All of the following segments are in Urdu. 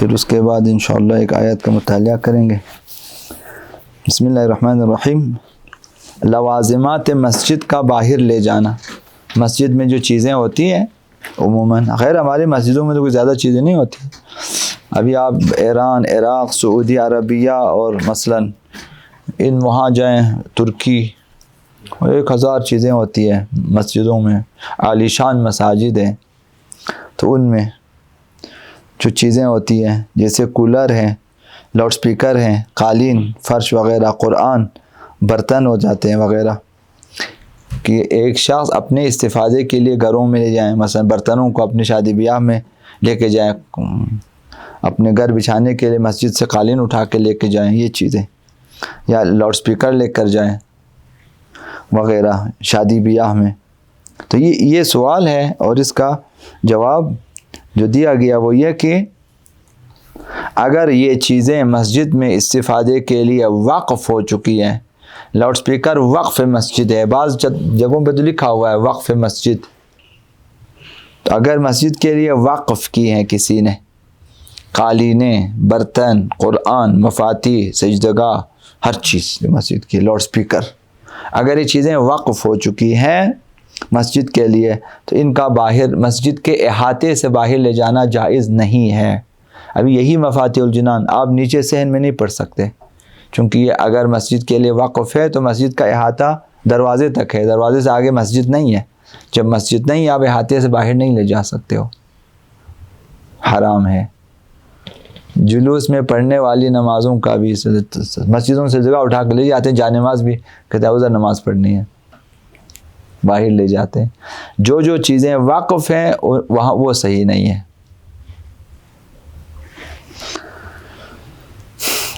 پھر اس کے بعد انشاءاللہ ایک آیت کا مطالعہ کریں گے۔ بسم اللہ الرحمن الرحیم۔ لوازمات مسجد کا باہر لے جانا، مسجد میں جو چیزیں ہوتی ہیں عموماً، خیر ہماری مسجدوں میں تو کوئی زیادہ چیزیں نہیں ہوتی، ابھی آپ ایران، عراق، سعودی عربیہ اور مثلاً وہاں جائیں ترکی، 1000 چیزیں ہوتی ہیں مسجدوں میں، عالی شان مساجد ہیں، تو ان میں جو چیزیں ہوتی ہیں جیسے کولر ہیں، لاؤڈ سپیکر ہیں، قالین، فرش وغیرہ، قرآن، برتن ہو جاتے ہیں وغیرہ، کہ ایک شخص اپنے استفادے کے لیے گھروں میں لے جائیں، مثلا برتنوں کو اپنے شادی بیاہ میں لے کے جائیں، اپنے گھر بچھانے کے لیے مسجد سے قالین اٹھا کے لے کے جائیں، یہ چیزیں، یا لاؤڈ سپیکر لے کر جائیں وغیرہ شادی بیاہ میں۔ تو یہ سوال ہے، اور اس کا جواب جو دیا گیا وہ یہ کہ اگر یہ چیزیں مسجد میں استفادے کے لیے وقف ہو چکی ہیں، لاؤڈ سپیکر وقف مسجد ہے، بعض جگہوں پہ تو لکھا ہوا ہے وقف مسجد، تو اگر مسجد کے لیے وقف کی ہیں کسی نے، قالینیں، برتن، قرآن، مفاتیح، سجدگاہ، ہر چیز مسجد کی، لاؤڈ سپیکر، اگر یہ چیزیں وقف ہو چکی ہیں مسجد کے لیے، تو ان کا باہر مسجد کے احاطے سے باہر لے جانا جائز نہیں ہے۔ ابھی یہی مفاتیح الجنان آپ نیچے صحن میں نہیں پڑھ سکتے، چونکہ یہ اگر مسجد کے لیے وقف ہے تو مسجد کا احاطہ دروازے تک ہے، دروازے سے آگے مسجد نہیں ہے، جب مسجد نہیں آپ احاطے سے باہر نہیں لے جا سکتے ہو، حرام ہے۔ جلوس میں پڑھنے والی نمازوں کا بھی مسجدوں سے جگہ اٹھا کے لے جاتے ہیں، جانماز بھی کہتے ہیں ادھر نماز پڑھنی ہے، باہر لے جاتے ہیں۔ جو چیزیں وقف ہیں وہاں وہ صحیح نہیں ہے،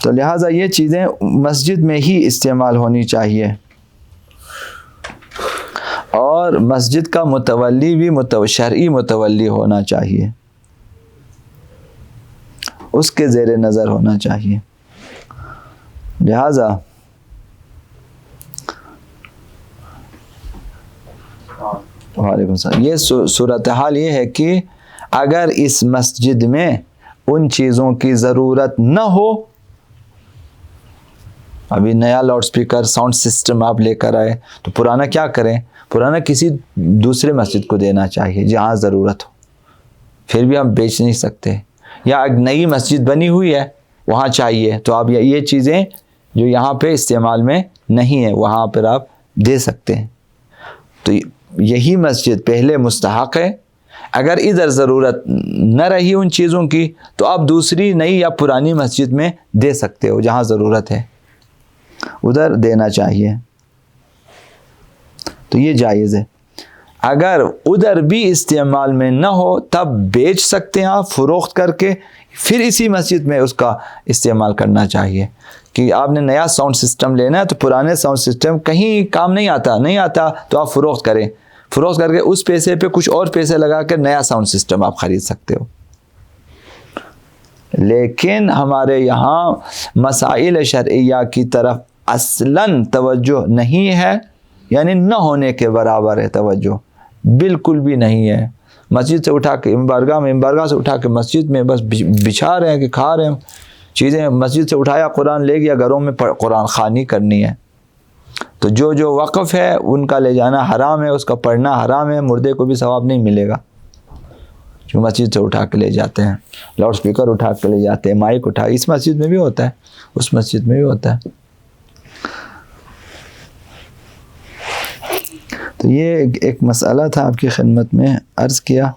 تو لہٰذا یہ چیزیں مسجد میں ہی استعمال ہونی چاہیے، اور مسجد کا متولی بھی شرعی متولی ہونا چاہیے، اس کے زیر نظر ہونا چاہیے۔ لہذا وعلیکم السلام، یہ صورتحال یہ ہے کہ اگر اس مسجد میں ان چیزوں کی ضرورت نہ ہو، ابھی نیا لاؤڈ سپیکر ساؤنڈ سسٹم آپ لے کر آئے تو پرانا کیا کریں؟ پرانا کسی دوسرے مسجد کو دینا چاہیے جہاں ضرورت ہو، پھر بھی ہم بیچ نہیں سکتے، یا ایک نئی مسجد بنی ہوئی ہے وہاں چاہیے تو آپ یہ چیزیں جو یہاں پہ استعمال میں نہیں ہیں وہاں پر آپ دے سکتے ہیں، تو یہی مسجد پہلے مستحق ہے، اگر ادھر ضرورت نہ رہی ان چیزوں کی تو آپ دوسری نئی یا پرانی مسجد میں دے سکتے ہو، جہاں ضرورت ہے ادھر دینا چاہیے، تو یہ جائز ہے۔ اگر ادھر بھی استعمال میں نہ ہو تب بیچ سکتے ہیں آپ فروخت کر کے، پھر اسی مسجد میں اس کا استعمال کرنا چاہیے، کہ آپ نے نیا ساؤنڈ سسٹم لینا ہے تو پرانے ساؤنڈ سسٹم کہیں کام نہیں آتا تو آپ فروخت کریں، فروخت کر کے اس پیسے پہ کچھ اور پیسے لگا کر نیا ساؤنڈ سسٹم آپ خرید سکتے ہو۔ لیکن ہمارے یہاں مسائل شرعیہ کی طرف اصلاً توجہ نہیں ہے، یعنی نہ ہونے کے برابر ہے توجہ، بالکل بھی نہیں ہے۔ مسجد سے اٹھا کے بارگاہ سے اٹھا کے مسجد میں بس بچھا رہے ہیں کہ کھا رہے ہیں چیزیں، مسجد سے اٹھایا قرآن لے گیا، گھروں میں قرآن خوانی کرنی ہے، تو جو وقف ہے ان کا لے جانا حرام ہے، اس کا پڑھنا حرام ہے، مردے کو بھی ثواب نہیں ملے گا، جو مسجد سے اٹھا کے لے جاتے ہیں، لاؤڈ سپیکر اٹھا کے لے جاتے ہیں، مائک اٹھا، اس مسجد میں بھی ہوتا ہے، اس مسجد میں بھی ہوتا ہے۔ تو یہ ایک مسئلہ تھا آپ کی خدمت میں عرض کیا۔